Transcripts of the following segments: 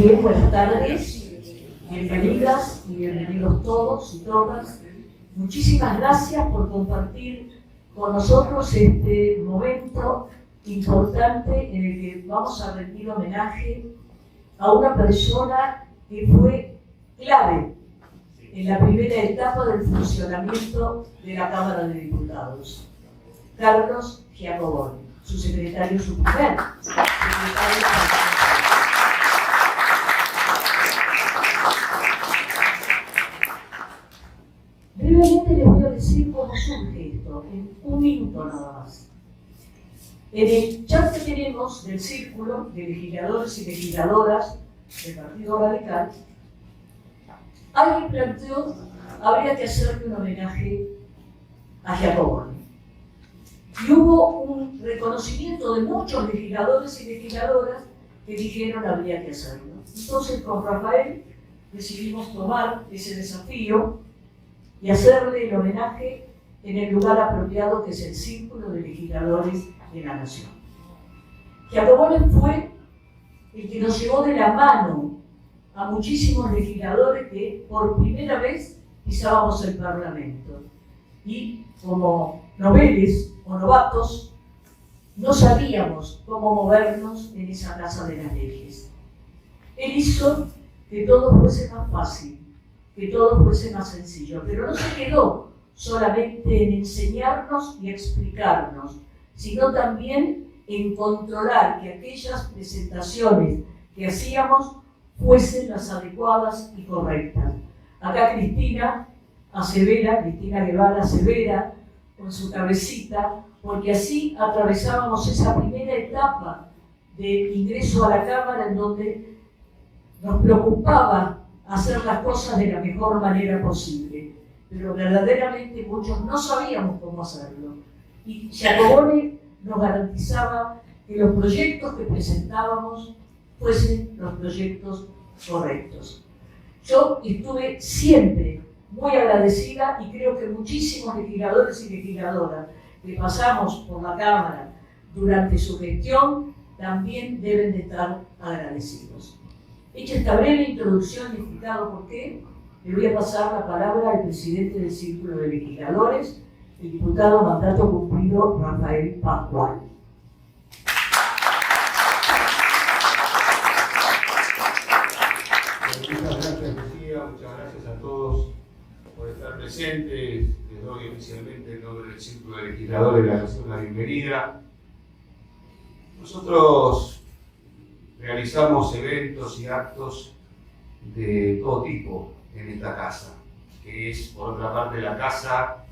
Bien, buenas tardes, bienvenidas y bienvenidos todos y todas. Muchísimas gracias por compartir con nosotros este momento importante en el que vamos a rendir homenaje a una persona que fue clave en la primera etapa del funcionamiento de la Cámara de Diputados, Carlos Giacobone, su secretario suplente. Brevemente les voy a decir cómo surge esto, en un minuto nada más. En el chat que tenemos del círculo de legisladores y legisladoras del Partido Radical, alguien planteó habría que hacerle un homenaje a Giacobone. Y hubo un reconocimiento de muchos legisladores y legisladoras que dijeron habría que hacerlo. Entonces con Rafael decidimos tomar ese desafío y hacerle el homenaje en el lugar apropiado, que es el Círculo de Legisladores de la Nación. Giacobone fue el que nos llevó de la mano a muchísimos legisladores que por primera vez pisábamos el Parlamento. Y como noveles o novatos, no sabíamos cómo movernos en esa casa de las leyes. Él hizo que todo fuese más fácil, que todo fuese más sencillo, pero no se quedó solamente en enseñarnos y explicarnos, sino también en controlar que aquellas presentaciones que hacíamos fuesen las adecuadas y correctas. Acá Cristina Guevara asevera con su cabecita, porque así atravesábamos esa primera etapa de ingreso a la Cámara en donde nos preocupaba hacer las cosas de la mejor manera posible, pero verdaderamente muchos no sabíamos cómo hacerlo. Y Giacobone nos garantizaba que los proyectos que presentábamos fuesen los proyectos correctos. Yo estuve siempre muy agradecida y creo que muchísimos legisladores y legisladoras que pasamos por la Cámara durante su gestión también deben de estar agradecidos. Hecha esta breve introducción y explicado por qué, le voy a pasar la palabra al presidente del Círculo de Legisladores, el diputado mandato cumplido Rafael Pascual. Muchas gracias, Lucía, muchas gracias a todos por estar presentes. Les doy oficialmente en nombre del Círculo de Legisladores de la Nación la bienvenida. Nosotros realizamos eventos y actos de todo tipo en esta casa, que es, por otra parte, la casa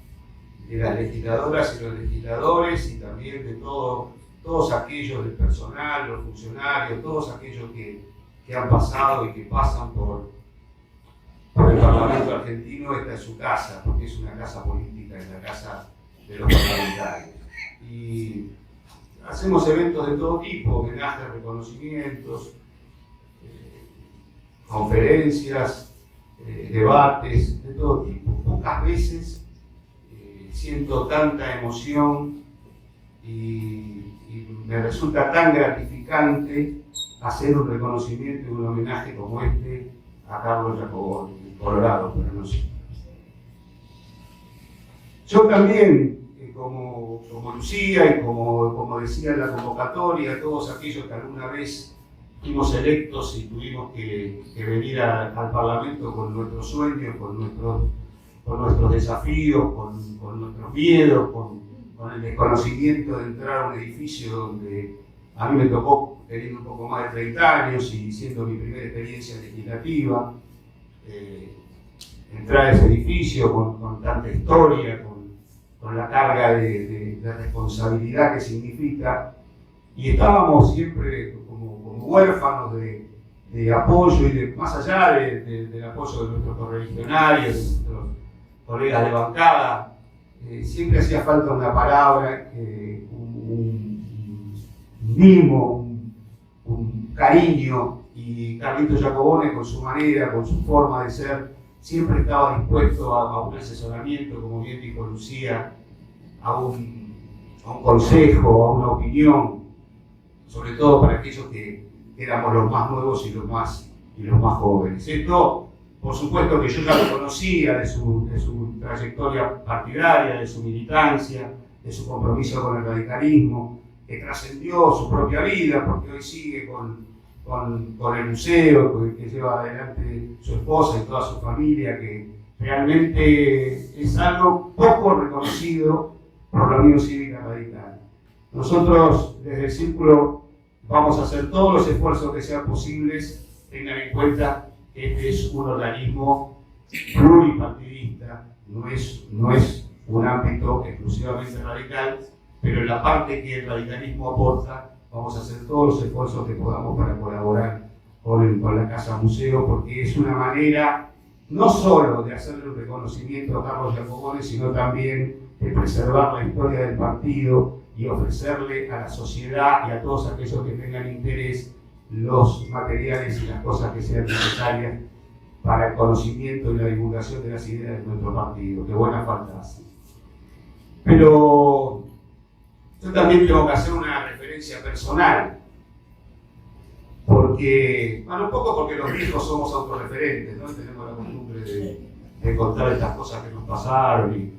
de las legisladoras y los legisladores, y también de todos aquellos del personal, los funcionarios, todos aquellos que han pasado y que pasan por el Parlamento argentino. Esta es su casa, porque es una casa política, es la casa de los parlamentarios. Y hacemos eventos de todo tipo, homenajes, reconocimientos, conferencias, debates, de todo tipo. Pocas veces siento tanta emoción y me resulta tan gratificante hacer un reconocimiento y un homenaje como este a Carlos Giacobone, Colorado, pero no sé. Yo también, como Lucía y como decía en la convocatoria, todos aquellos que alguna vez fuimos electos y tuvimos que venir al Parlamento con nuestros sueños, con nuestros desafíos, con nuestros miedos, con el desconocimiento de entrar a un edificio donde a mí me tocó, teniendo un poco más de 30 años y siendo mi primera experiencia legislativa, entrar a ese edificio con tanta historia, con la carga de responsabilidad que significa, y estábamos siempre como huérfanos de apoyo y más allá del apoyo de nuestros correligionarios, de nuestros colegas de bancada, siempre hacía falta una palabra, un mimo, un cariño, y Carlito Giacobone, con su manera, con su forma de ser, siempre estaba dispuesto a un asesoramiento, como bien dijo Lucía, a un consejo, a una opinión, sobre todo para aquellos que éramos los más nuevos y los más y los más jóvenes. Esto, por supuesto que yo ya lo conocía de su trayectoria partidaria, de su militancia, de su compromiso con el radicalismo, que trascendió su propia vida, porque hoy sigue con el museo que lleva adelante su esposa y toda su familia, que realmente es algo poco reconocido por la Unión Cívica Radical. Nosotros, desde el Círculo, vamos a hacer todos los esfuerzos que sean posibles. Tengan en cuenta que este es un organismo pluripartidista, no es un ámbito exclusivamente radical, pero en la parte que el radicalismo aporta, vamos a hacer todos los esfuerzos que podamos para colaborar con la Casa Museo, porque es una manera no solo de hacerle un reconocimiento a Carlos Giacobone, sino también de preservar la historia del partido y ofrecerle a la sociedad y a todos aquellos que tengan interés los materiales y las cosas que sean necesarias para el conocimiento y la divulgación de las ideas de nuestro partido, que buena falta hace. Pero yo también tengo que hacer una referencia personal, porque, bueno, un poco porque los viejos somos autorreferentes, ¿no? Tenemos la costumbre de contar estas cosas que nos pasaron y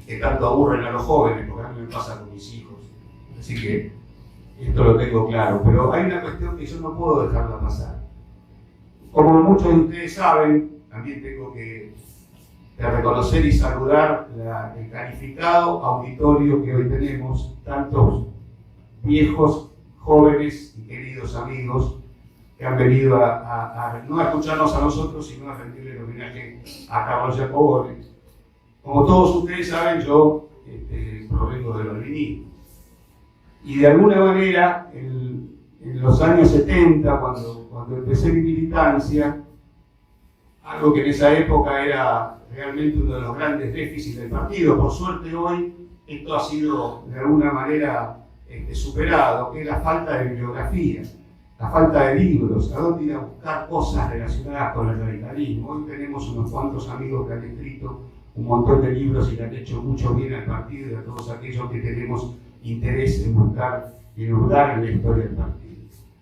que tanto aburren a los jóvenes, porque a mí me pasa con mis hijos. Así que esto lo tengo claro, pero hay una cuestión que yo no puedo dejarla pasar. Como muchos de ustedes saben, también tengo que reconocer y saludar el calificado auditorio que hoy tenemos, tantos viejos, jóvenes y queridos amigos que han venido no a escucharnos a nosotros, sino a rendirle el homenaje a Carlos Giacobone. Como todos ustedes saben, yo provengo del balvinismo. Y de alguna manera, en los años 70, cuando empecé mi militancia, algo que en esa época era realmente uno de los grandes déficits del partido, por suerte hoy esto ha sido de alguna manera superado, que es la falta de bibliografía, la falta de libros, a dónde ir a buscar cosas relacionadas con el radicalismo. Hoy tenemos unos cuantos amigos que han escrito un montón de libros y que han hecho mucho bien al partido y a todos aquellos que tenemos interés en buscar y hurgar en la historia del partido.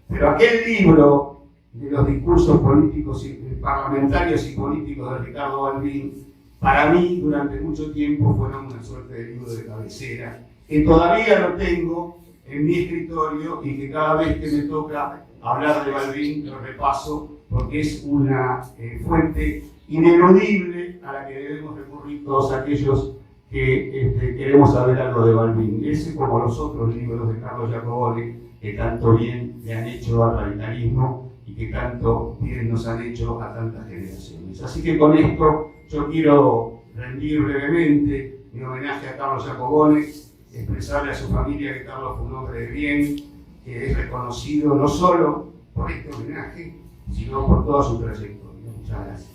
Pero aquel libro de los discursos políticos parlamentarios y políticos de Ricardo Balbín, para mí durante mucho tiempo fueron una suerte de libro de cabecera, que todavía lo tengo en mi escritorio y que cada vez que me toca hablar de Balbín lo repaso, porque es una fuente ineludible a la que debemos recurrir todos aquellos que queremos saber algo de Balbín. Ese, como los otros libros de Carlos Giacobone, que tanto bien le han hecho al radicalismo y que tanto bien nos han hecho a tantas generaciones. Así que con esto yo quiero rendir brevemente mi homenaje a Carlos Giacobone, expresarle a su familia que Carlos fue un hombre de bien, que es reconocido no solo por este homenaje, sino por toda su trayectoria. Muchas gracias.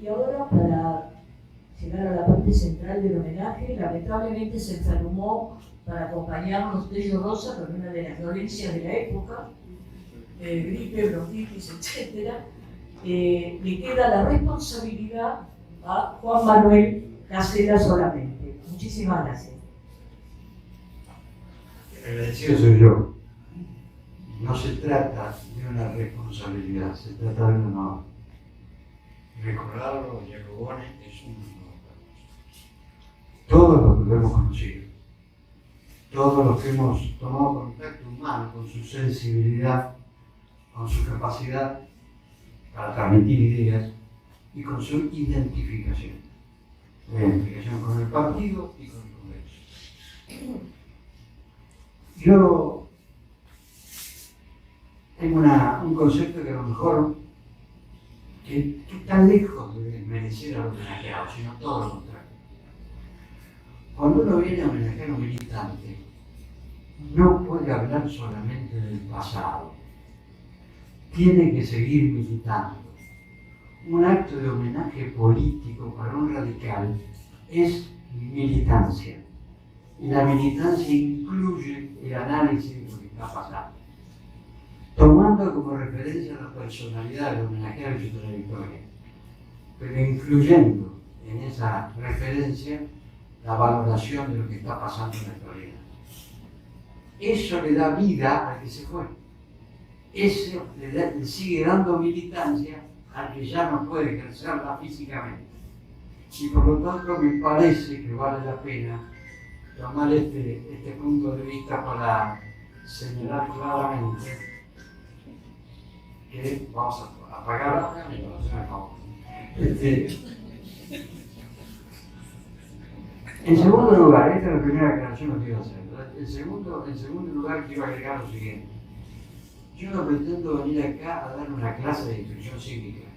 Y ahora, para llegar a la parte central del homenaje, lamentablemente se enfermó para acompañarnos Tello Rosa con una de las dolencias de la época, gripe, bronquitis, etc. Le queda la responsabilidad a Juan Manuel Casella solamente. Muchísimas gracias. El agradecido soy yo. No se trata de una responsabilidad, se trata de un honor. Recordarlo, Giacobone, es un honor para nosotros. Todos los que lo hemos conocido, todos los que hemos tomado contacto humano con su sensibilidad, con su capacidad para transmitir ideas y con su identificación. La identificación con el partido y con el Congreso. Yo tengo un concepto que a lo mejor que está lejos de desmerecer a los homenajeados, sino todo lo contrario. Cuando uno viene a homenajear a un militante, no puede hablar solamente del pasado. Tiene que seguir militando. Un acto de homenaje político para un radical es militancia. Y la militancia incluye el análisis de lo que está pasando, tomando como referencia la personalidad del homenajeado y su trayectoria, pero incluyendo en esa referencia la valoración de lo que está pasando en la actualidad. Eso le da vida al que se fue. Eso le sigue dando militancia al que ya no puede ejercerla físicamente. Y por lo tanto me parece que vale la pena tomar este punto de vista para señalar claramente que vamos a apagar la cámara. En segundo lugar, esta es la primera aclaración que quiero hacer. En segundo lugar, quiero agregar lo siguiente. Yo no pretendo venir acá a dar una clase de instrucción cívica,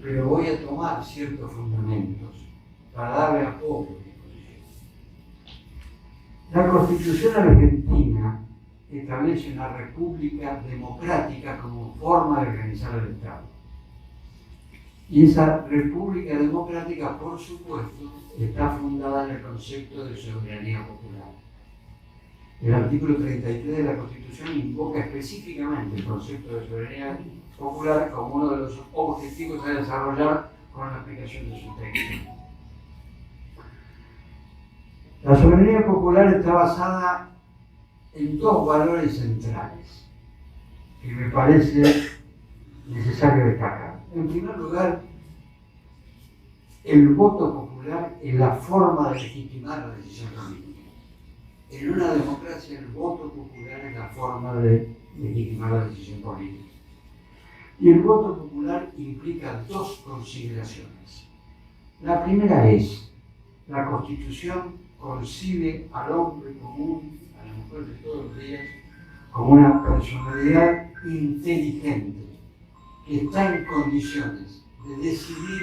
pero voy a tomar ciertos fundamentos para darle apoyo a mi posición. La Constitución argentina establece una república democrática como forma de organizar el Estado. Y esa república democrática, por supuesto, está fundada en el concepto de soberanía popular. El artículo 33 de la Constitución invoca específicamente el concepto de soberanía popular como uno de los objetivos a desarrollar con la aplicación de su texto. La soberanía popular está basada en dos valores centrales que me parece necesario destacar. En primer lugar, el voto popular es la forma de legitimar la decisión política. En una democracia, el voto popular es la forma de legitimar la decisión política. Y el voto popular implica dos consideraciones. La primera es, la Constitución concibe al hombre común, a la mujer de todos los días, como una personalidad inteligente, que está en condiciones de decidir,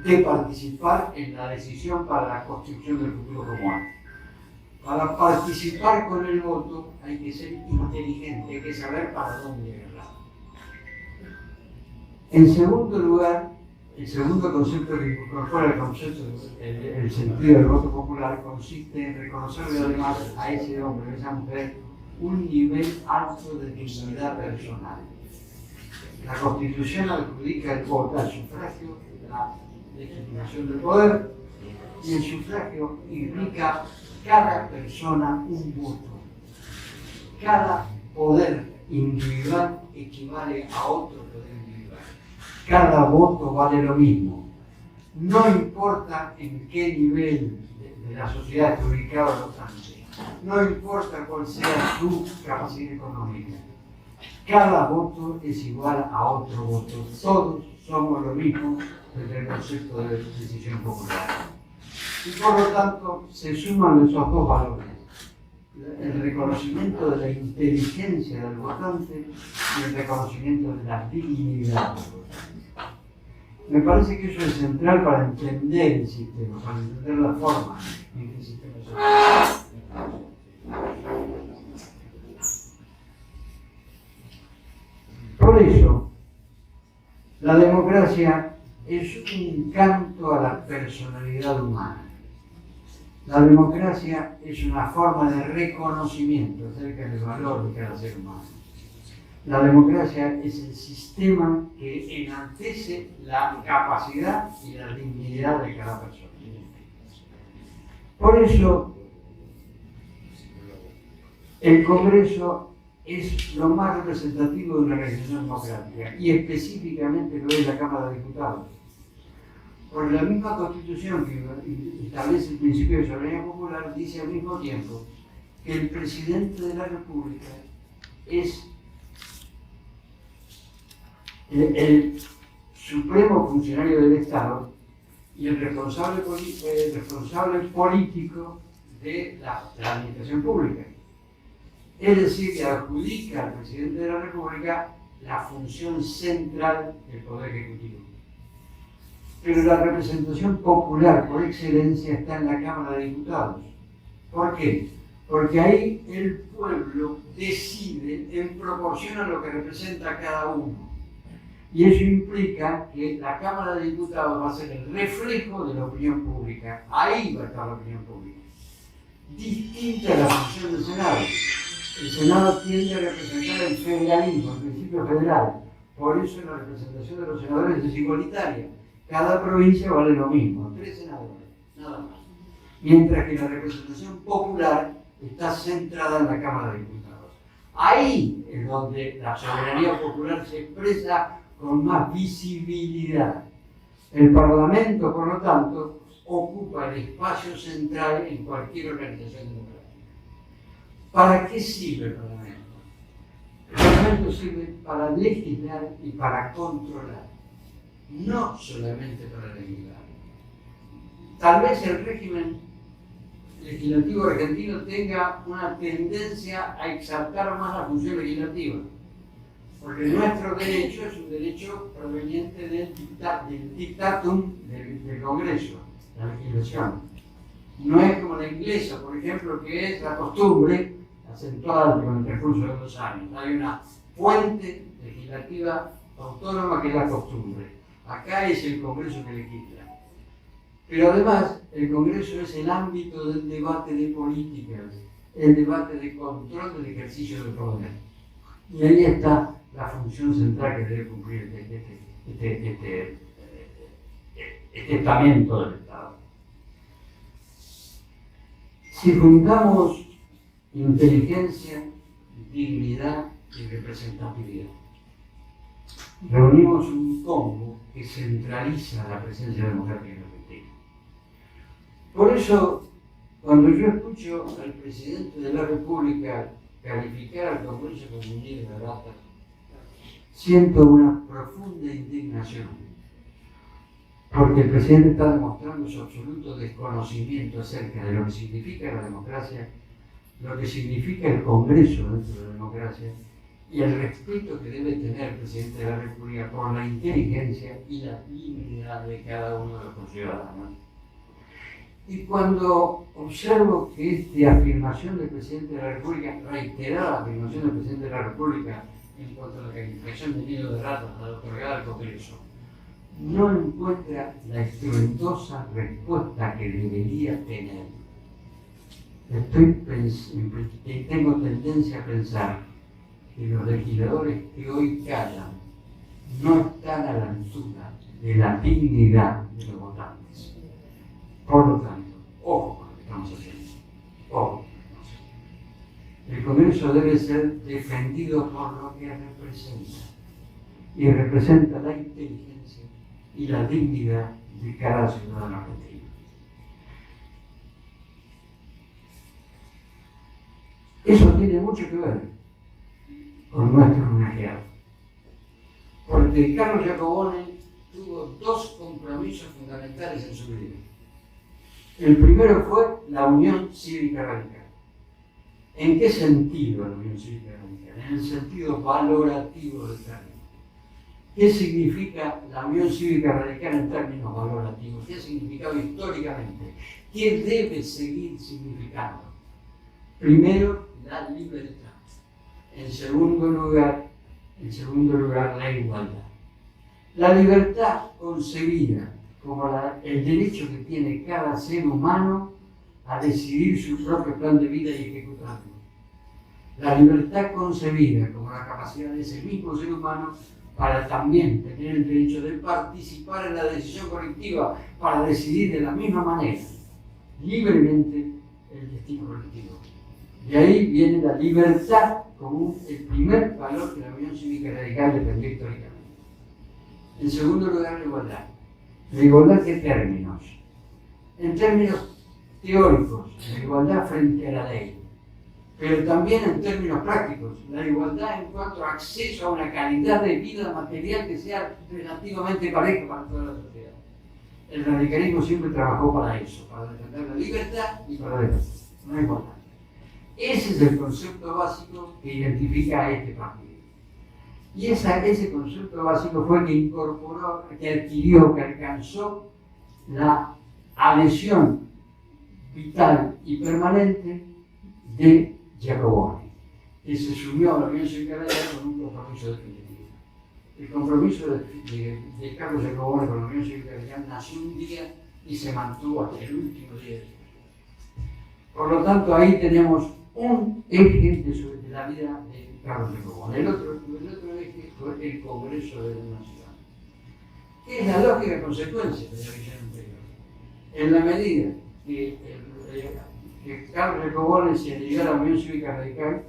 de participar en la decisión para la construcción del futuro común. Para participar con el voto hay que ser inteligente, hay que saber para dónde agarrar. En segundo lugar, el segundo concepto que incorpora el sentido del voto popular consiste en reconocerle además a ese hombre, a esa mujer, un nivel alto de dignidad personal. La Constitución adjudica el voto al sufragio, la legitimación del poder, y el sufragio implica cada persona un voto. Cada poder individual equivale a otro poder individual. Cada voto vale lo mismo. No importa en qué nivel de la sociedad esté ubicado el votante. No importa cuál sea su capacidad económica. Cada voto es igual a otro voto. Todos somos lo mismo desde el concepto de decisión popular. Y por lo tanto se suman esos dos valores, el reconocimiento de la inteligencia del votante y el reconocimiento de la dignidad del votante. Me parece que eso es central para entender el sistema, para entender la forma en que el sistema se hace. Por eso, la democracia es un canto a la personalidad humana. La democracia es una forma de reconocimiento acerca del valor de cada ser humano. La democracia es el sistema que enaltece la capacidad y la dignidad de cada persona. Por eso, el Congreso es lo más representativo de una organización democrática y específicamente lo es la Cámara de Diputados. Porque la misma Constitución que establece el principio de soberanía popular dice al mismo tiempo que el presidente de la República es el supremo funcionario del Estado y el responsable político de la administración pública. Es decir, que adjudica al presidente de la República la función central del Poder Ejecutivo. Pero la representación popular por excelencia está en la Cámara de Diputados. ¿Por qué? Porque ahí el pueblo decide en proporción a lo que representa cada uno. Y eso implica que la Cámara de Diputados va a ser el reflejo de la opinión pública. Ahí va a estar la opinión pública. Distinta a la función del Senado. El Senado tiende a representar el federalismo, el principio federal. Por eso la representación de los senadores es igualitaria. Cada provincia vale lo mismo, 3 senadores, nada más. mientras que la representación popular está centrada en la Cámara de Diputados. Ahí es donde la soberanía popular se expresa con más visibilidad. El Parlamento, por lo tanto, ocupa el espacio central en cualquier organización democrática. ¿Para qué sirve el Parlamento? El Parlamento sirve para legislar y para controlar, no solamente para legislar. Tal vez el régimen legislativo argentino tenga una tendencia a exaltar más la función legislativa, porque nuestro derecho es un derecho proveniente del dictatum del Congreso, la legislación. No es como la inglesa, por ejemplo, que es la costumbre acentuada con el transcurso de los años. Hay una fuente legislativa autónoma que es la costumbre. Acá es el Congreso que legisla. Pero además, el Congreso es el ámbito del debate de políticas, el debate de control del ejercicio del poder. Y ahí está la función central que debe cumplir este estamento del Estado. Si juntamos inteligencia, dignidad y representatividad, reunimos un combo que centraliza la presencia democrática en Argentina. Por eso, cuando yo escucho al presidente de la República calificar al Congreso como un nido de ratas, siento una profunda indignación, porque el presidente está demostrando su absoluto desconocimiento acerca de lo que significa la democracia, lo que significa el Congreso dentro de la democracia y el respeto que debe tener el presidente de la República por la inteligencia y la dignidad de cada uno de los ciudadanos. Y cuando observo que esta afirmación del presidente de la República, reiterada afirmación del presidente de la República en cuanto a la calificación de nido de ratas otorgada al Congreso, no encuentra la estruendosa respuesta que debería tener. Tengo tendencia a pensar que los legisladores que hoy callan no están a la altura de la dignidad de los votantes. Por lo tanto, ojo con lo que estamos haciendo. Ojo con lo que estamos haciendo. El Congreso debe ser defendido por lo que representa. Y representa la inteligencia y la dignidad de cada ciudadano argentino. Eso tiene mucho que ver con nuestro homenajeado. Porque Carlos Giacobone tuvo dos compromisos fundamentales en su vida. El primero fue la Unión Cívica Radical. ¿En qué sentido la Unión Cívica Radical? En el sentido valorativo del término. ¿Qué significa la Unión Cívica Radical en términos valorativos? ¿Qué ha significado históricamente? ¿Qué debe seguir significando? Primero, la libertad. En segundo lugar, la igualdad. La libertad concebida como el derecho que tiene cada ser humano a decidir su propio plan de vida y ejecutarlo. La libertad concebida como la capacidad de ese mismo ser humano para también tener el derecho de participar en la decisión colectiva, para decidir de la misma manera, libremente, el destino colectivo. De ahí viene la libertad como el primer valor que la Unión Cívica Radical defendió históricamente. En segundo lugar, la igualdad. ¿La igualdad qué términos? En términos teóricos, la igualdad frente a la ley, pero también en términos prácticos, la igualdad en cuanto a acceso a una calidad de vida material que sea relativamente pareja para toda la sociedad. El radicalismo siempre trabajó para eso, para defender la libertad y para defender la igualdad. Ese es el concepto básico que identifica a este partido. Y ese concepto básico fue el que incorporó, que adquirió, que alcanzó la adhesión vital y permanente de Giacobone, que se sumió a la Unión Cívica Radical con un compromiso definitivo. El compromiso de Carlos Giacobone con la Unión Cívica Radical nació un día y se mantuvo hasta el último día de su vida. Por lo tanto, ahí tenemos un eje de la vida de Carlos Giacobone. El otro eje fue el Congreso de la Nación, que es la lógica consecuencia de la visión anterior. En la medida que que Carlos Jacoboni se adhirió a la Unión Cívica Radical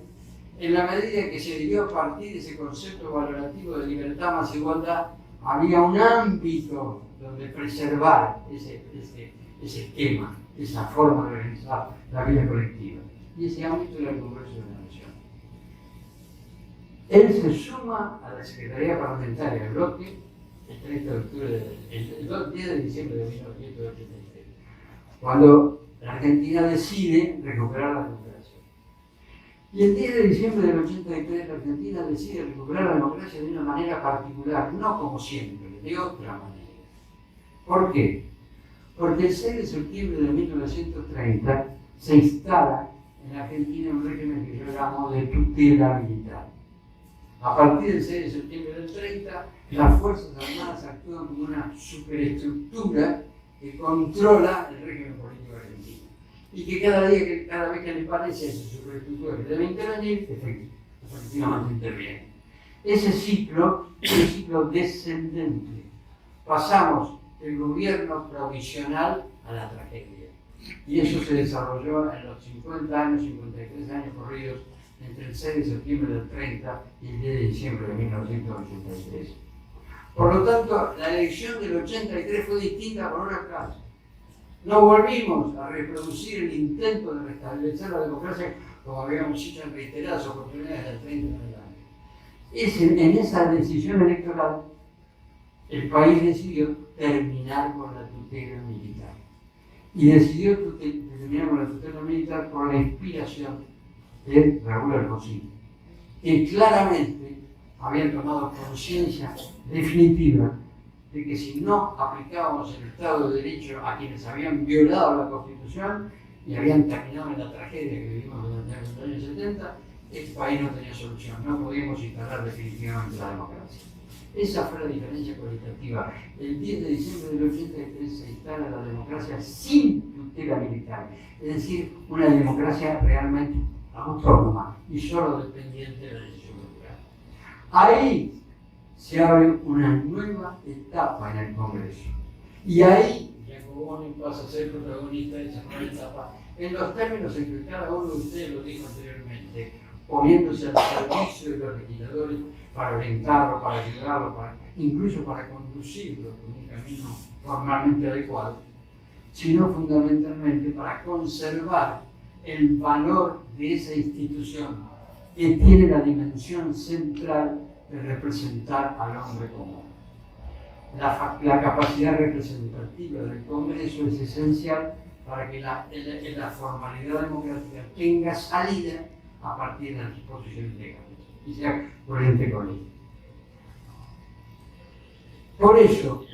en la medida que se adhirió a partir de ese concepto valorativo de libertad más igualdad. Había un ámbito donde preservar ese esquema, esa forma de organizar la vida colectiva. Y ese ámbito era el Congreso de la Nación. Él se suma a la Secretaría Parlamentaria del Bloque el 30 de octubre, el 10 de diciembre de 1983, cuando la Argentina decide recuperar la democracia. Y el 10 de diciembre del 83 la Argentina decide recuperar la democracia de una manera particular, no como siempre, de otra manera. ¿Por qué? Porque el 6 de septiembre de 1930 se instala en Argentina un régimen que yo llamo de tutela militar. A partir del 6 de septiembre del 30, las Fuerzas Armadas actúan como una superestructura que controla el régimen político argentino. Y que cada vez que le parece a esa superestructura que debe intervenir, efectivamente interviene. Ese ciclo es un ciclo descendente. Pasamos del gobierno provisional a la tragedia. Y eso se desarrolló en los 50 años, 53 años corridos, entre el 6 de septiembre del 30 y el 10 de diciembre de 1983. Por lo tanto, la elección del 83 fue distinta por una causa. No volvimos a reproducir el intento de restablecer la democracia como habíamos hecho en reiteradas oportunidades del 30 años. En esa decisión electoral, el país decidió terminar con la tutela militar. Y decidió terminar con la tutela militar por la inspiración de Raúl Alfonsín, que claramente habían tomado conciencia definitiva de que si no aplicábamos el Estado de Derecho a quienes habían violado la Constitución y habían terminado en la tragedia que vivimos durante los años 70, este país no tenía solución, no podíamos instalar definitivamente la democracia. Esa fue la diferencia cualitativa. El 10 de diciembre del 83 se instala la democracia sin tutela militar, es decir, una democracia realmente autónoma y solo dependiente de la decisión popular. Ahí se abre una nueva etapa en el Congreso. Y ahí Jacoboni pasa a ser protagonista de esa nueva etapa, en los términos en que cada uno de ustedes lo dijo anteriormente, poniéndose al servicio de los legisladores para orientarlo, para ayudarlo, incluso para conducirlo por un camino formalmente adecuado, sino fundamentalmente para conservar el valor de esa institución que tiene la dimensión central de representar al hombre común. La capacidad representativa del Congreso es esencial para que la formalidad democrática tenga salida a partir de las disposiciones legales y sea coherente con ello. Por eso,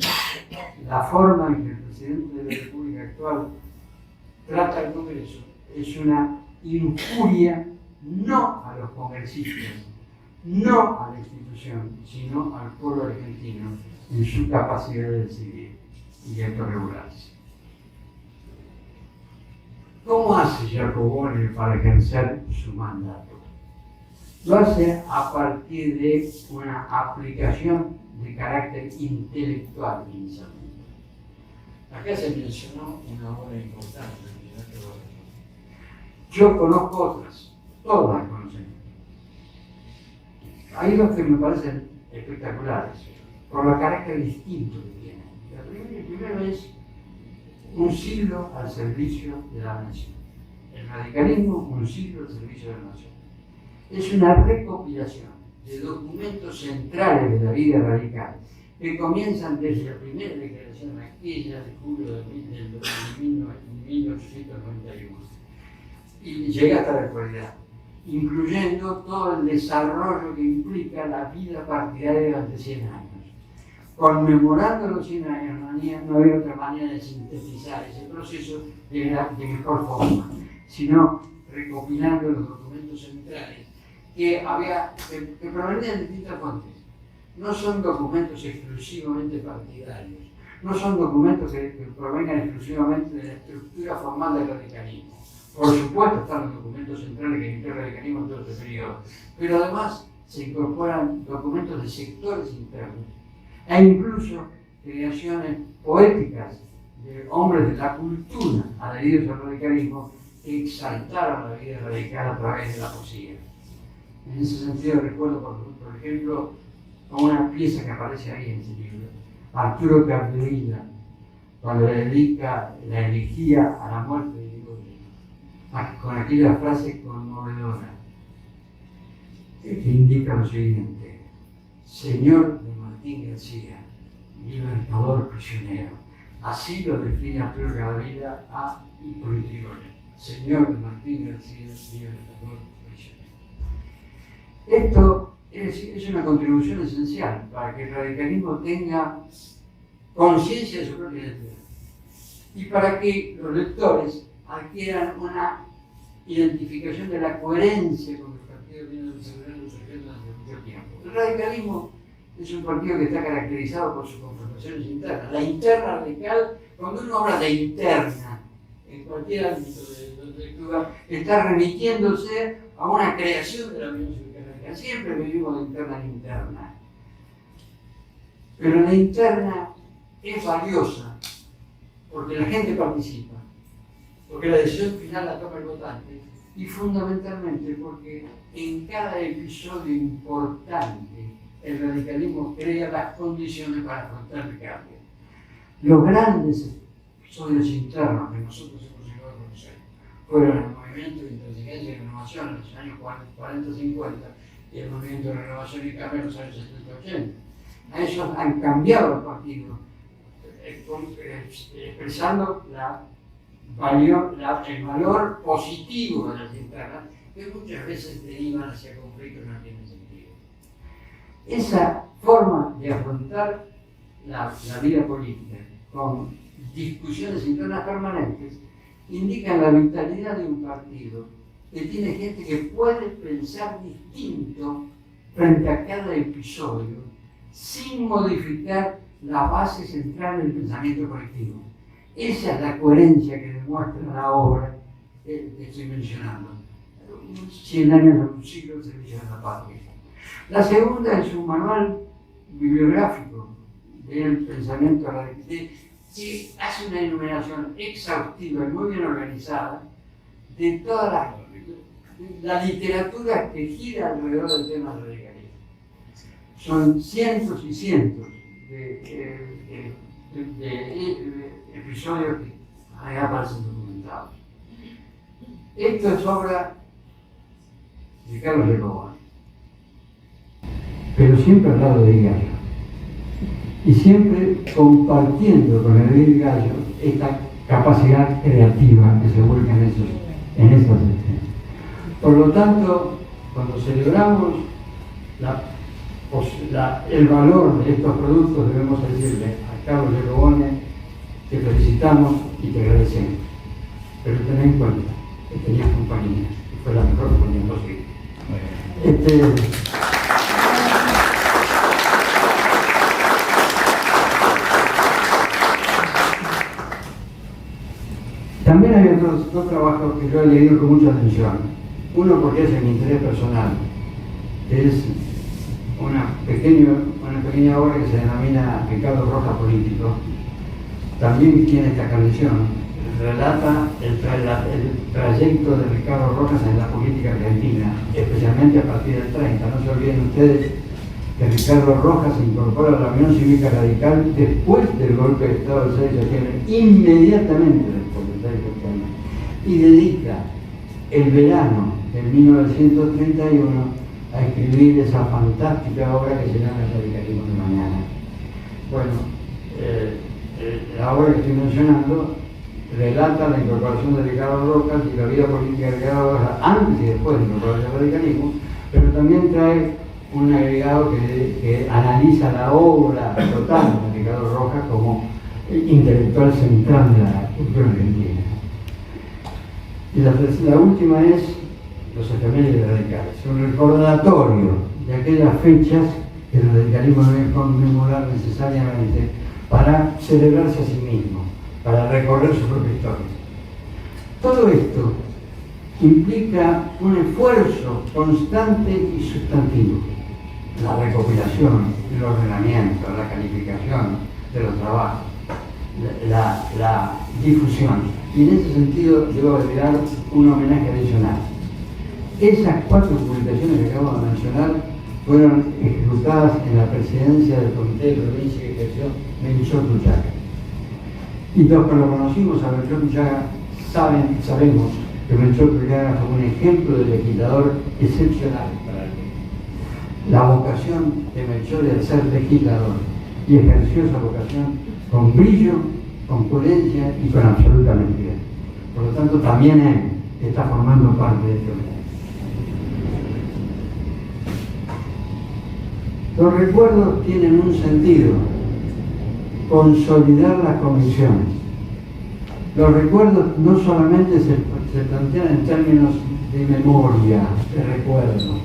la forma en que el presidente de la República actual trata al Congreso es una injuria no a los congresistas, no a la institución, sino al pueblo argentino en su capacidad de decidir y de autorregularse. ¿Cómo hace Jacoboni para ejercer su mandato? Lo hace a partir de una aplicación de carácter intelectual inicialmente. Acá se mencionó una obra importante. Yo conozco otras, todas las conocemos. Hay dos que me parecen espectaculares, por el carácter distinto que tienen. El primero es un siglo al servicio de la nación. El radicalismo, un siglo al servicio de la nación. Es una recopilación de documentos centrales de la vida radical que comienzan desde la primera declaración aquella de julio de 1891 y llega hasta la actualidad, incluyendo todo el desarrollo que implica la vida partidaria durante 100 años. Conmemorando los 100 años, no había otra manera de sintetizar ese proceso de mejor forma, sino recopilando los documentos centrales que provenían de distintas fuentes. No son documentos exclusivamente partidarios, no son documentos que provengan exclusivamente de la estructura formal del radicalismo. Por supuesto están los documentos centrales que inició el radicalismo en todo este periodo, pero además se incorporan documentos de sectores internos e incluso creaciones poéticas de hombres de la cultura adheridos al radicalismo que exaltaron la vida radical a través de la poesía. En ese sentido recuerdo, por ejemplo, una pieza que aparece ahí en ese libro, Arturo Capdevila, cuando le dedica la elegía a la muerte de Irigoyen, con aquella frase conmovedora que indica lo siguiente: Señor de Martín García, libertador prisionero. Así lo define Arturo Capdevila a Hipólito Yrigoyen. Señor de Martín García, libertador prisionero. Esto es una contribución esencial para que el radicalismo tenga conciencia de su propia identidad y para que los lectores adquieran una identificación de la coherencia con el partido que viene desarrollando durante mucho tiempo. El radicalismo es un partido que está caracterizado por sus confrontaciones internas. La interna radical, cuando uno habla de interna, en cualquier ámbito de lectura, está remitiéndose a una creación de la Unión Cívica Radical. Siempre vivimos de interna en interna. Pero la interna es valiosa porque la gente participa, porque la decisión final la toma el votante y fundamentalmente porque en cada episodio importante el radicalismo crea las condiciones para afrontar el cambio. Los grandes episodios internos que nosotros hemos llegado a conocer fueron el movimiento de inteligencia y renovación en los años 40-50 y el movimiento de renovación y cambio en los años 70-80. A ellos han cambiado el partido, expresando el valor positivo de las internas, que muchas veces derivan hacia conflictos que no tienen sentido. Esa forma de afrontar la vida política con discusiones internas permanentes indica la vitalidad de un partido que tiene gente que puede pensar distinto frente a cada episodio sin modificar la base central del pensamiento colectivo. Esa es la coherencia que demuestra la obra que estoy mencionando. 100 años de un siglo de servicio a la patria. La segunda es un manual bibliográfico del pensamiento radical, que hace una enumeración exhaustiva y muy bien organizada de toda la literatura que gira alrededor del tema del radicalismo. Son cientos y cientos de episodios que ahí aparecen documentados. Esto es obra de Carlos Recoba, pero siempre al lado de Gallo, y siempre compartiendo con el Gallo esta capacidad creativa que se vuelca en esas escenas. Por lo tanto, cuando celebramos el valor de estos productos, debemos decirle a Carlos Recoba: te felicitamos y te agradecemos, pero ten en cuenta que tenías compañía y fue la mejor compañía posible. También hay otros trabajos que yo he leído con mucha atención. Uno porque es de mi interés personal, que es una pequeña obra que se denomina Ricardo Rojas Político. También tiene esta condición, relata el trayecto de Ricardo Rojas en la política argentina, especialmente a partir del 30. No se olviden ustedes que Ricardo Rojas se incorpora a la Unión Cívica Radical después del golpe de Estado del 6 de septiembre, inmediatamente después del 6 de septiembre, y dedica el verano de 1931 a escribir esa fantástica obra que se llama El radicalismo de mañana. Bueno, la obra que estoy mencionando relata la incorporación de Ricardo Rojas y la vida política de Ricardo Rojas antes y después de incorporarse al radicalismo, pero también trae un agregado que analiza la obra total de Ricardo Rojas como intelectual central de la cultura argentina. Y la última es Los efemérides radicales, un recordatorio de aquellas fechas que el radicalismo debe conmemorar necesariamente para celebrarse a sí mismo, para recorrer su propia historia. Todo esto implica un esfuerzo constante y sustantivo. La recopilación, el ordenamiento, la calificación de los trabajos, la difusión. Y en ese sentido debo agregar un homenaje adicional. Esas 4 publicaciones que acabo de mencionar fueron ejecutadas en la presidencia del Comité de Provincia que ejerció Melchor Luchaga. Y los que lo conocimos a Melchor Luchaga sabemos que Melchor Luchaga fue un ejemplo de legislador excepcional para el país. La vocación de Melchor era ser legislador y ejerció esa vocación con brillo, con coherencia y con absoluta mentira. Por lo tanto, también él está formando parte de este homenaje. Los recuerdos tienen un sentido: consolidar las convicciones. Los recuerdos no solamente se plantean en términos de memoria, de recuerdo,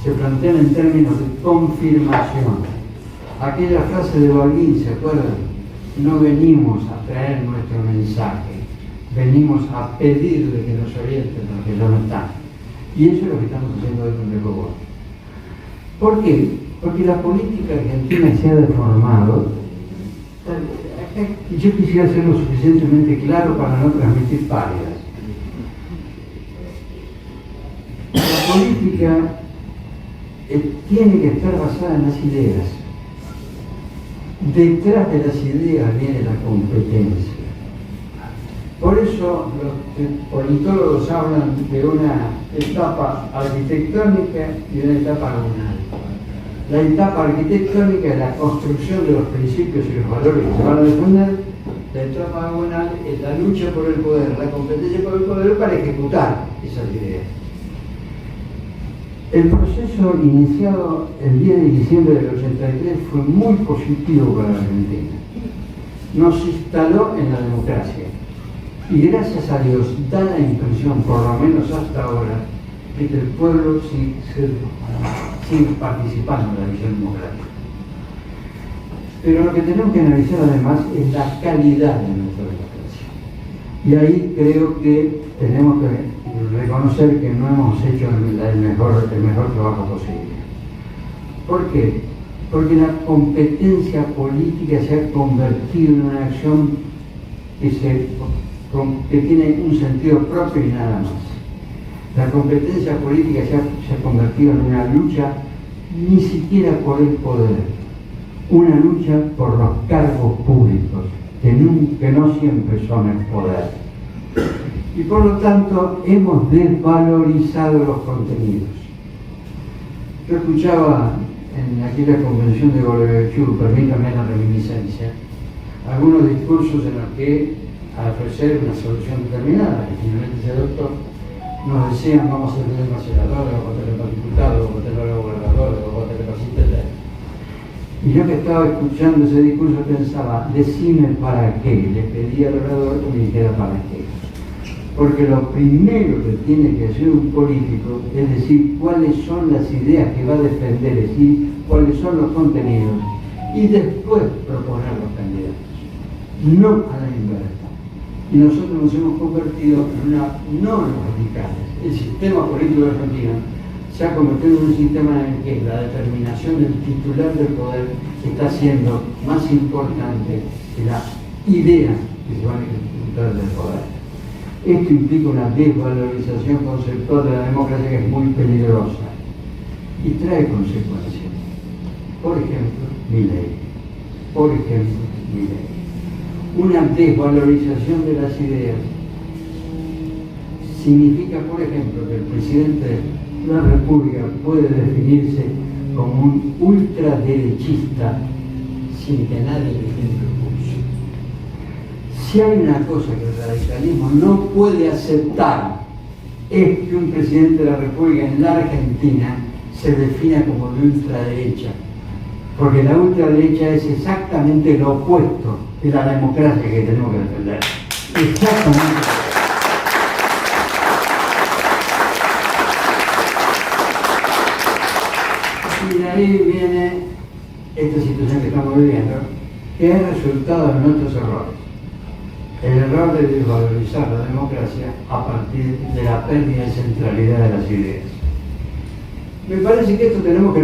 se plantean en términos de confirmación. Aquella frase de Balbín, ¿se acuerdan? No venimos a traer nuestro mensaje, venimos a pedirle que nos orienten los que ya no están. Y eso es lo que estamos haciendo hoy con Recobo. ¿Por qué? Porque la política argentina se ha deformado. Yo quisiera ser lo suficientemente claro para no transmitir pálidas. La política tiene que estar basada en las ideas. Detrás de las ideas viene la competencia. Por eso los politólogos hablan de una etapa arquitectónica y de una etapa agonal. La etapa arquitectónica es la construcción de los principios y los valores que se van a defender. La etapa agonal es la lucha por el poder, la competencia por el poder para ejecutar esas ideas. El proceso iniciado el 10 de diciembre del 83 fue muy positivo para la Argentina. Nos instaló en la democracia y gracias a Dios da la impresión, por lo menos hasta ahora, de que el pueblo sigue participando en la visión democrática. Pero lo que tenemos que analizar además es la calidad de nuestra democracia. Y ahí creo que tenemos que reconocer que no hemos hecho el mejor trabajo posible. ¿Por qué? Porque la competencia política se ha convertido en una acción que tiene un sentido propio y nada más. La competencia política se ha convertido en una lucha ni siquiera por el poder, una lucha por los cargos públicos, que no siempre son el poder. Y por lo tanto hemos desvalorizado los contenidos. Yo escuchaba en aquella convención de Gualeguaychú, permítame la reminiscencia, algunos discursos en los que, al ofrecer una solución determinada, que finalmente se adoptó, nos decían: vamos a tener más senadores, vamos a tener más diputados, vamos a tener más gobernadores, vamos a tener más intendentes. Y yo que estaba escuchando ese discurso pensaba: decime para qué. Le pedí al orador que me dijera para qué. Porque lo primero que tiene que hacer un político es decir cuáles son las ideas que va a defender, es decir, cuáles son los contenidos, y después proponer los candidatos, no a la inversa. Y nosotros nos hemos convertido en no los radicales. El sistema político argentino se ha convertido en un sistema en el que la determinación del titular del poder está siendo más importante que la idea que se van a ejecutar del poder. Esto implica una desvalorización conceptual de la democracia que es muy peligrosa y trae consecuencias. Por ejemplo, Milei. Una desvalorización de las ideas significa, por ejemplo, que el presidente de la República puede definirse como un ultraderechista sin que nadie le entienda el pulso. Si hay una cosa que el radicalismo no puede aceptar, es que un presidente de la República en la Argentina se defina como de ultraderecha, porque la ultraderecha es exactamente lo opuesto de la democracia que tenemos que defender. Exactamente. Y de ahí viene esta situación que estamos viviendo, que es resultado de nuestros errores. El error de desvalorizar la democracia a partir de la pérdida de centralidad de las ideas. Me parece que esto tenemos que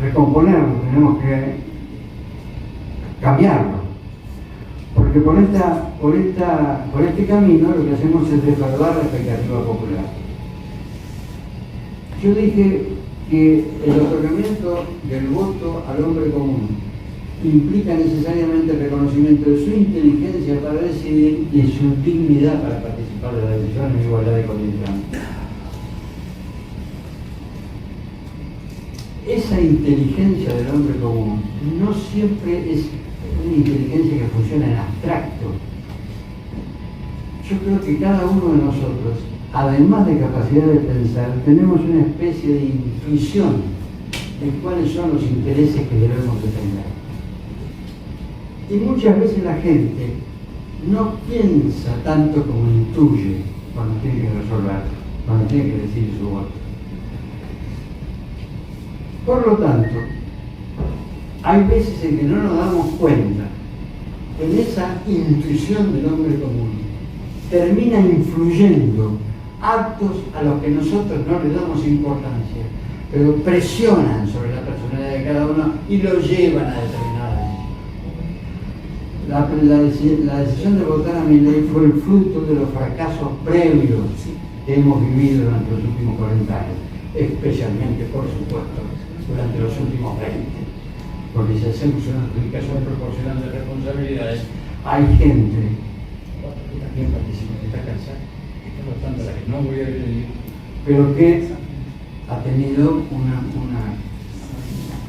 recomponerlo, tenemos que cambiarlo. Porque por este camino lo que hacemos es defraudar la expectativa popular. Yo dije que el otorgamiento del voto al hombre común implica necesariamente el reconocimiento de su inteligencia para decidir y su dignidad para participar de la decisión en igualdad de condiciones. Esa inteligencia del hombre común no siempre es una inteligencia que funciona en abstracto. Yo creo que cada uno de nosotros, además de capacidad de pensar, tenemos una especie de intuición de cuáles son los intereses que debemos defender. Y muchas veces la gente no piensa tanto como intuye cuando tiene que resolver, cuando tiene que decidir su voto. Por lo tanto, hay veces en que no nos damos cuenta en esa intuición del hombre común termina influyendo actos a los que nosotros no le damos importancia, pero presionan sobre la personalidad de cada uno y lo llevan a determinadas decisiones. La decisión de votar a Milei fue el fruto de los fracasos previos que hemos vivido durante los últimos 40 años, especialmente, por supuesto, durante los últimos 20. Porque si hacemos una adjudicación proporcional de responsabilidades, hay gente que también participa, que está cansada, que por lo tanto la que no voy a pedir, pero que ha tenido una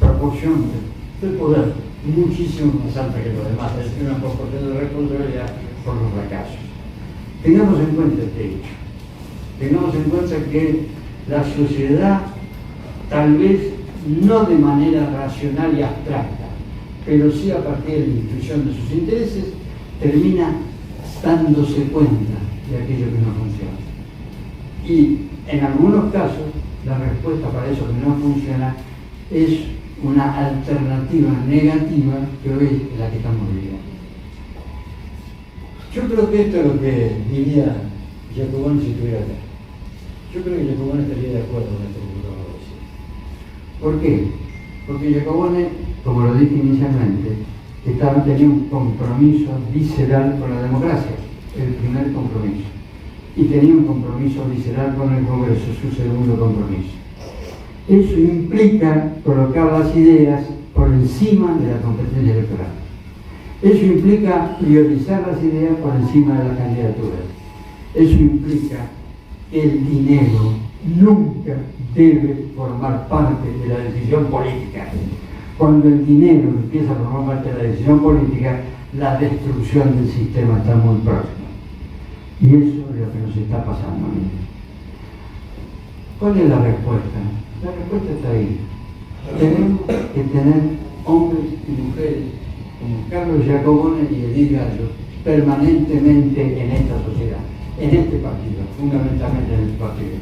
proporción de poder muchísimo más alta que los demás, es decir, una proporción de responsabilidad por los fracasos. Tengamos en cuenta este hecho, tengamos en cuenta que la sociedad, tal vez no de manera racional y abstracta, pero sí a partir de la intuición de sus intereses, termina dándose cuenta de aquello que no funciona. Y en algunos casos, la respuesta para eso que no funciona es una alternativa negativa que hoy es la que estamos viviendo. Yo creo que esto es lo que diría Giacobone si estuviera acá. Yo creo que Giacobone estaría de acuerdo con esto que acabo de decir. ¿Por qué? Porque Giacobone, como lo dije inicialmente, tenía un compromiso visceral con la democracia, el primer compromiso, y tenía un compromiso visceral con el Congreso, su segundo compromiso. Eso implica colocar las ideas por encima de la competencia electoral. Eso implica priorizar las ideas por encima de las candidaturas. Eso implica que el dinero nunca debe formar parte de la decisión política. Cuando el dinero empieza a formar parte de la decisión política, la destrucción del sistema está muy próxima. Y eso es lo que nos está pasando. ¿Cuál es la respuesta? La respuesta está ahí. Tenemos que tener hombres y mujeres como Carlos Giacobone y Edith Gallo permanentemente en esta sociedad, en este partido, fundamentalmente en este partido.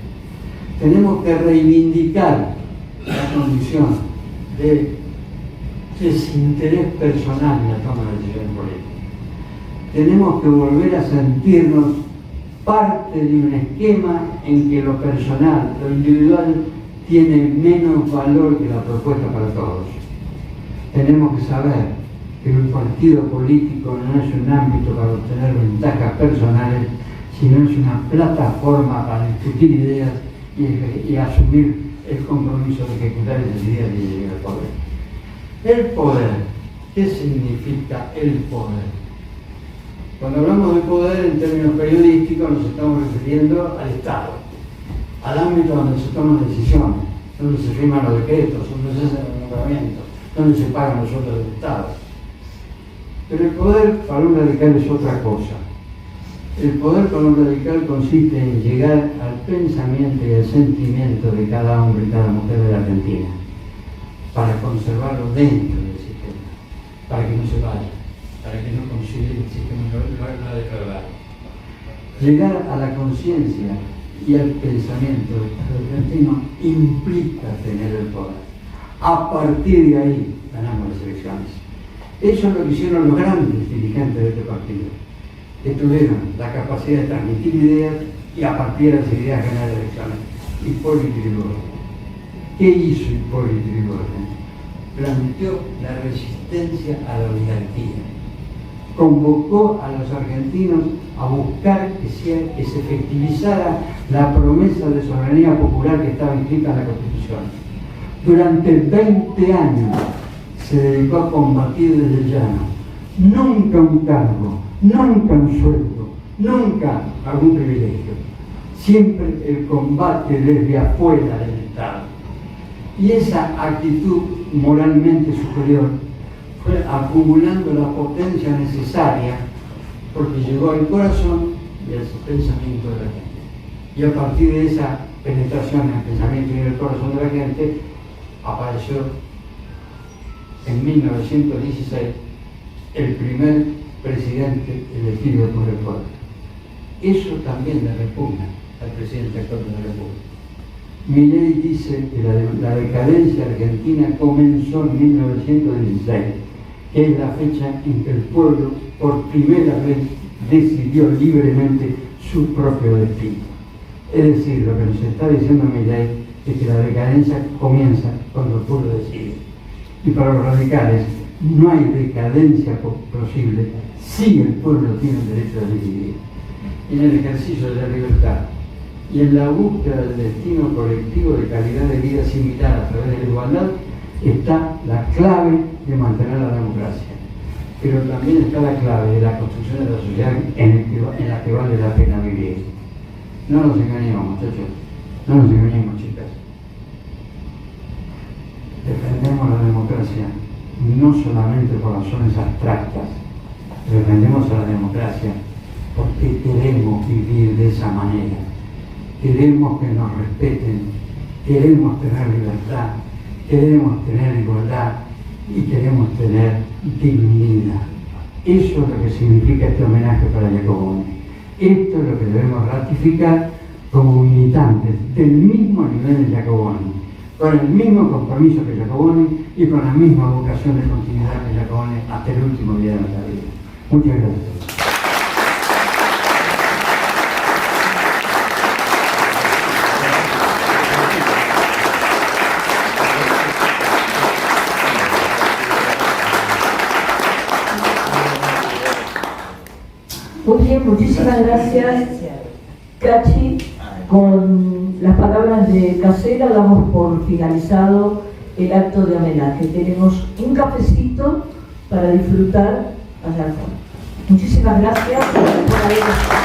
Tenemos que reivindicar la condición de desinterés personal en la toma de decisiones políticas. Tenemos que volver a sentirnos parte de un esquema en que lo personal, lo individual, tiene menos valor que la propuesta para todos. Tenemos que saber que un partido político no es un ámbito para obtener ventajas personales, sino es una plataforma para discutir ideas y asumir el compromiso de ejecutar esas ideas y llegar al poder. El poder, ¿qué significa el poder? Cuando hablamos de poder en términos periodísticos nos estamos refiriendo al Estado, al ámbito donde se toman decisiones, donde se firman los decretos, donde se hacen los nombramientos, donde se pagan los sueldos del Estado. Pero el poder para un radical es otra cosa. El poder para un radical consiste en llegar al pensamiento y al sentimiento de cada hombre y cada mujer de la Argentina, para conservarlo dentro del sistema, para que no se vaya, para que no considere el sistema lo ha defraudado. Llegar a la conciencia y al pensamiento del argentino implica tener el poder. A partir de ahí ganamos las elecciones. Eso es lo que hicieron los grandes dirigentes de este partido, que tuvieron la capacidad de transmitir ideas y a partir de esas ideas ganar elecciones. Hipólito Yrigoyen. ¿Qué hizo Hipólito Yrigoyen? planteó la resistencia a la oligarquía. Convocó a los argentinos a buscar que se efectivizara la promesa de soberanía popular que estaba inscrita en la Constitución. Durante 20 años se dedicó a combatir desde el llano. Nunca un cargo, nunca un sueldo, nunca algún privilegio. Siempre el combate desde afuera del Estado. Y esa actitud moralmente superior fue acumulando la potencia necesaria porque llegó al corazón y al pensamiento de la gente. Y a partir de esa penetración en el pensamiento y en el corazón de la gente, apareció en 1916 el primer presidente elegido por el pueblo. Eso también le repugna al presidente actual de la República. Milei dice que la decadencia argentina comenzó en 1916, que es la fecha en que el pueblo por primera vez decidió libremente su propio destino. Es decir, lo que nos está diciendo Milei es que la decadencia comienza cuando el pueblo decide. Y para los radicales no hay decadencia posible si el pueblo tiene el derecho a decidir. En el ejercicio de la libertad y en la búsqueda del destino colectivo de calidad de vida similar a través de la igualdad está la clave de mantener la democracia. Pero también está la clave de la construcción de la sociedad en la que vale la pena vivir. No nos engañemos, muchachos, no nos engañemos, chicas. Defendemos la democracia no solamente por razones abstractas, defendemos a la democracia porque queremos vivir de esa manera. Queremos que nos respeten, queremos tener libertad, queremos tener igualdad y queremos tener dignidad. Eso es lo que significa este homenaje para Jacoboni. Esto es lo que debemos ratificar como militantes del mismo nivel de Jacoboni, con el mismo compromiso que Jacoboni y con la misma vocación de continuidad que Jacoboni hasta el último día de nuestra vida. Muchas gracias. Muy bien, muchísimas gracias, Cachi. Con las palabras de Casera damos por finalizado el acto de homenaje. Tenemos un cafecito para disfrutar allá al fondo. Muchísimas gracias por haber